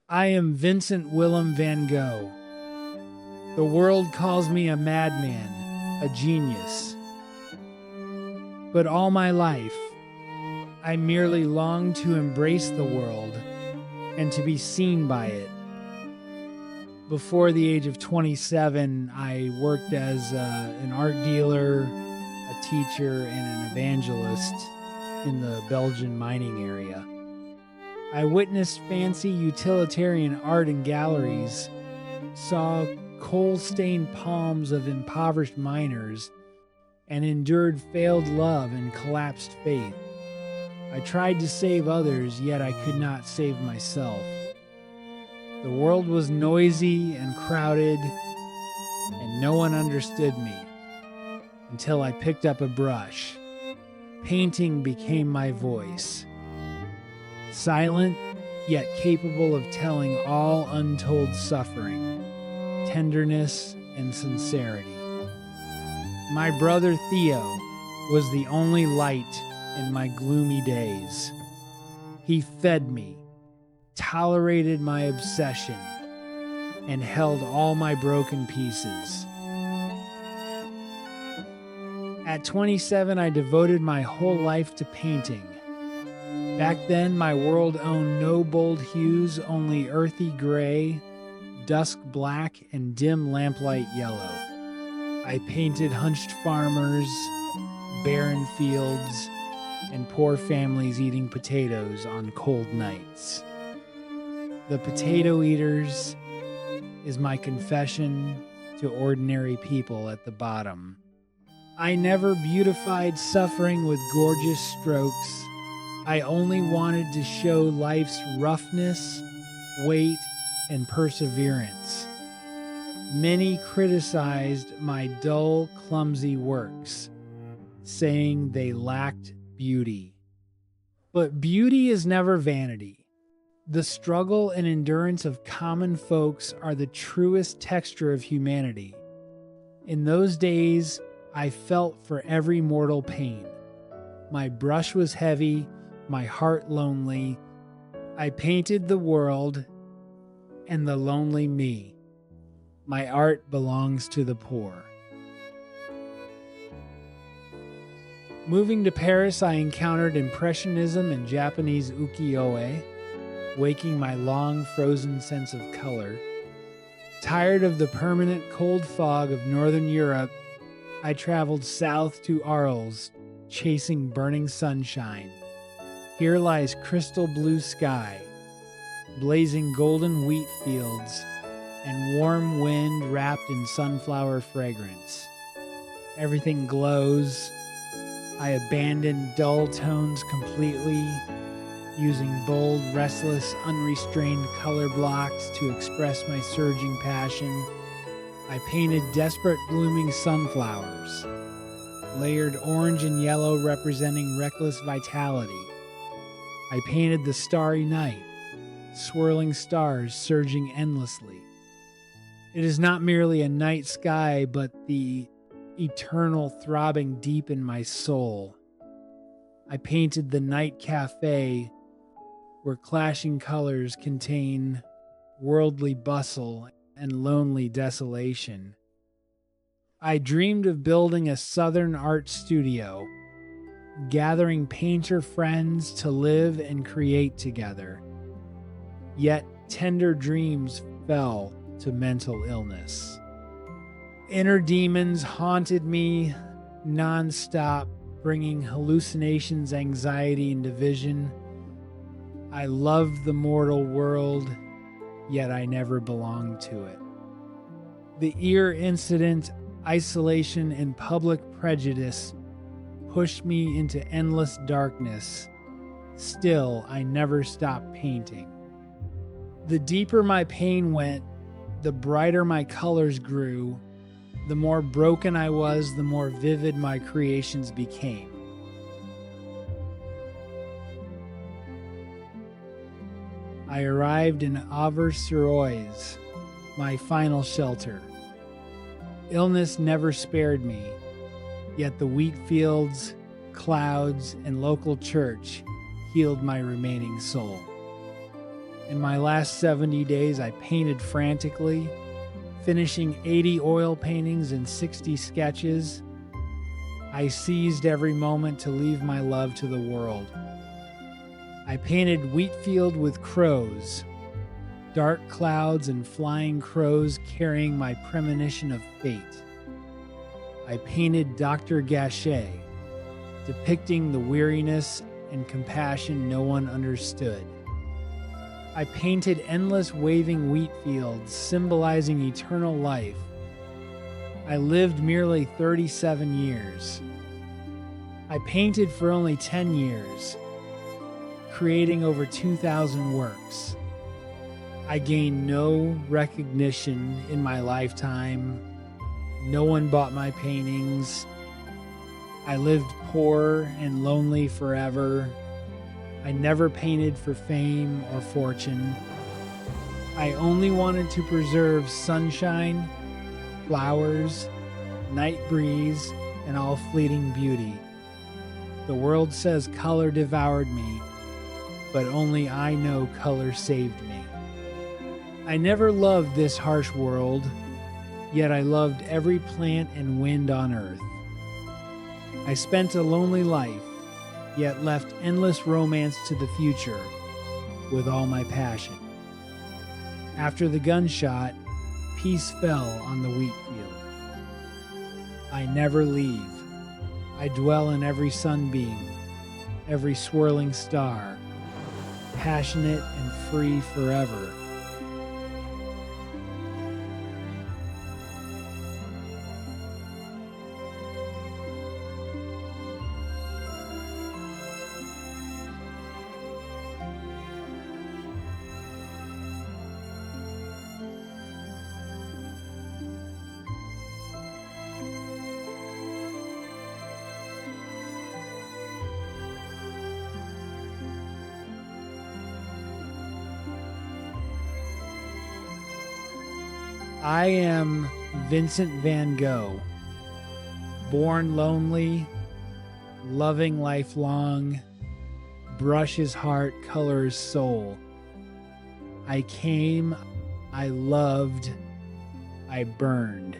I am Vincent Willem van Gogh. The world calls me a madman, a genius. But all my life, I merely longed to embrace the world and to be seen by it. Before the age of 27, I worked as an art dealer, a teacher, and an evangelist in the Belgian mining area. I witnessed fancy utilitarian art in galleries, saw coal-stained palms of impoverished miners, and endured failed love and collapsed faith. I tried to save others, yet I could not save myself. The world was noisy and crowded, and no one understood me until I picked up a brush. Painting became my voice. Silent, yet capable of telling all untold suffering, tenderness, and sincerity. My brother Theo was the only light in my gloomy days. He fed me, tolerated my obsession, and held all my broken pieces. At 27, I devoted my whole life to painting. Back then, my world owned no bold hues, only earthy gray, dusk black, and dim lamplight yellow. I painted hunched farmers, barren fields, and poor families eating potatoes on cold nights. The Potato Eaters is my confession to ordinary people at the bottom. I never beautified suffering with gorgeous strokes. I only wanted to show life's roughness, weight, and perseverance. Many criticized my dull, clumsy works, saying they lacked beauty. But beauty is never vanity. The struggle and endurance of common folks are the truest texture of humanity. In those days, I felt for every mortal pain. My brush was heavy, my heart lonely. I painted the world and the lonely me. My art belongs to the poor. Moving to Paris, I encountered Impressionism and Japanese ukiyo-e, waking my long frozen sense of color. Tired of the permanent cold fog of Northern Europe, I traveled south to Arles, chasing burning sunshine. Here lies crystal blue sky, blazing golden wheat fields, and warm wind wrapped in sunflower fragrance. Everything glows. I abandoned dull tones completely, using bold, restless, unrestrained color blocks to express my surging passion. I painted desperate blooming sunflowers, layered orange and yellow representing reckless vitality. I painted the starry night, swirling stars surging endlessly. It is not merely a night sky, but the eternal throbbing deep in my soul. I painted the night cafe, where clashing colors contain worldly bustle and lonely desolation. I dreamed of building a southern art studio, gathering painter friends to live and create together. Yet tender dreams fell to mental illness. Inner demons haunted me nonstop, bringing hallucinations, anxiety, and division. I loved the mortal world, yet I never belonged to it. The ear incident, isolation, and public prejudice pushed me into endless darkness. Still, I never stopped painting. The deeper my pain went, the brighter my colors grew. The more broken I was, the more vivid my creations became. I arrived in Auvers-sur-Oise, my final shelter. Illness never spared me, yet the wheat fields, clouds, and local church healed my remaining soul. In my last 70 days, I painted frantically, finishing 80 oil paintings and 60 sketches. I seized every moment to leave my love to the world. I painted wheat field with crows, dark clouds and flying crows carrying my premonition of fate. I painted Dr. Gachet, depicting the weariness and compassion no one understood. I painted endless waving wheat fields, symbolizing eternal life. I lived merely 37 years. I painted for only 10 years, creating over 2,000 works. I gained no recognition in my lifetime. No one bought my paintings. I lived poor and lonely forever. I never painted for fame or fortune. I only wanted to preserve sunshine, flowers, night breeze, and all fleeting beauty. The world says color devoured me, but only I know color saved me. I never loved this harsh world, yet I loved every plant and wind on earth. I spent a lonely life, yet left endless romance to the future with all my passion. After the gunshot, peace fell on the wheat field. I never leave. I dwell in every sunbeam, every swirling star, passionate and free forever. I am Vincent van Gogh, born lonely, loving lifelong, brush his heart, color his soul. I came, I loved, I burned.